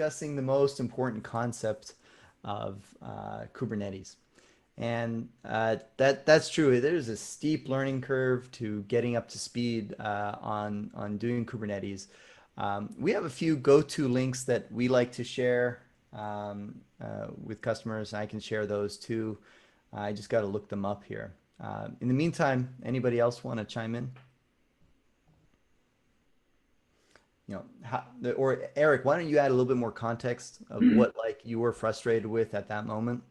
discussing the most important concept of Kubernetes. And that's true. There's a steep learning curve to getting up to speed on doing Kubernetes. We have a few go-to links that we like to share with customers. I can share those too. I just got to look them up here. In the meantime, anybody else want to chime in? Or Eric, why don't you add a little bit more context of what like you were frustrated with at that moment?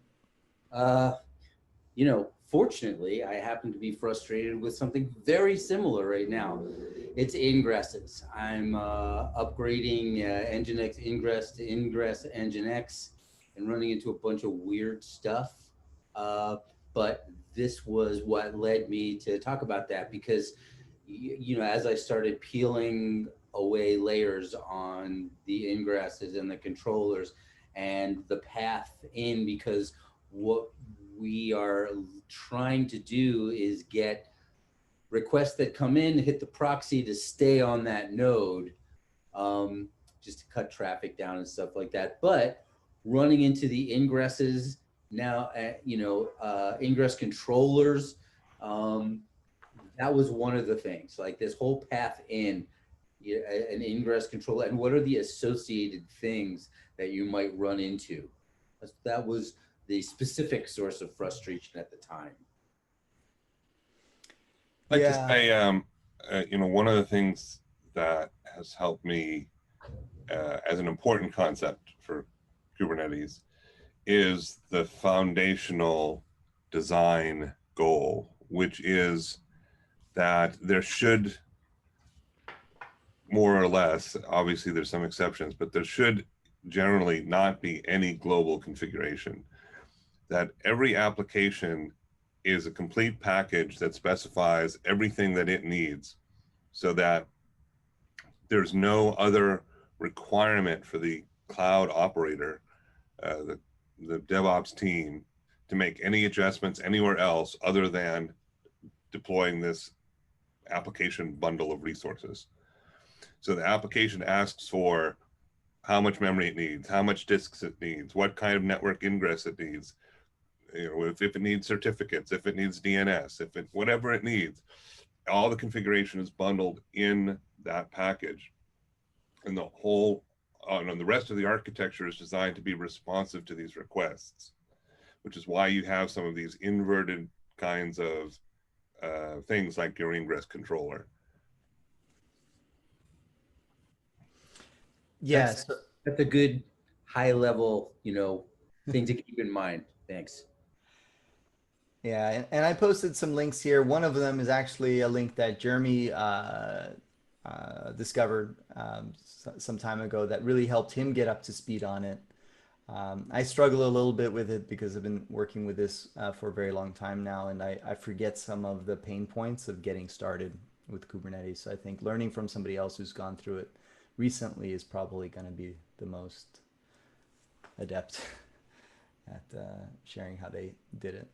Uh, Fortunately, I happen to be frustrated with something very similar right now. It's ingresses. I'm upgrading Nginx ingress to ingress Nginx and running into a bunch of weird stuff. Uh, but this was what led me to talk about that because, as I started peeling away layers on the ingresses and the controllers and the path in, because what we are trying to do is get requests that come in, hit the proxy to stay on that node, um, just to cut traffic down and stuff like that. But running into the ingresses now, ingress controllers, that was one of the things. Like this whole path in, an ingress controller, and what are the associated things that you might run into? That was the specific source of frustration at the time. I'd like to Yeah. say, one of the things that has helped me as an important concept for Kubernetes is the foundational design goal, which is that there should, more or less, obviously there's some exceptions, but there should generally not be any global configuration. That every application is a complete package that specifies everything that it needs, so that there's no other requirement for the cloud operator, the DevOps team, to make any adjustments anywhere else other than deploying this application bundle of resources. So the application asks for how much memory it needs, how much disks it needs, what kind of network ingress it needs, if it needs certificates, if it needs DNS, whatever it needs, all the configuration is bundled in that package. And the rest of the architecture is designed to be responsive to these requests, which is why you have some of these inverted kinds of things like your ingress controller. Yes. That's a good high level, thing to keep in mind. Thanks. Yeah, and I posted some links here. One of them is actually a link that Jeremy discovered some time ago that really helped him get up to speed on it. I struggle a little bit with it because I've been working with this for a very long time now, and I forget some of the pain points of getting started with Kubernetes. So I think learning from somebody else who's gone through it recently is probably going to be the most adept at sharing how they did it.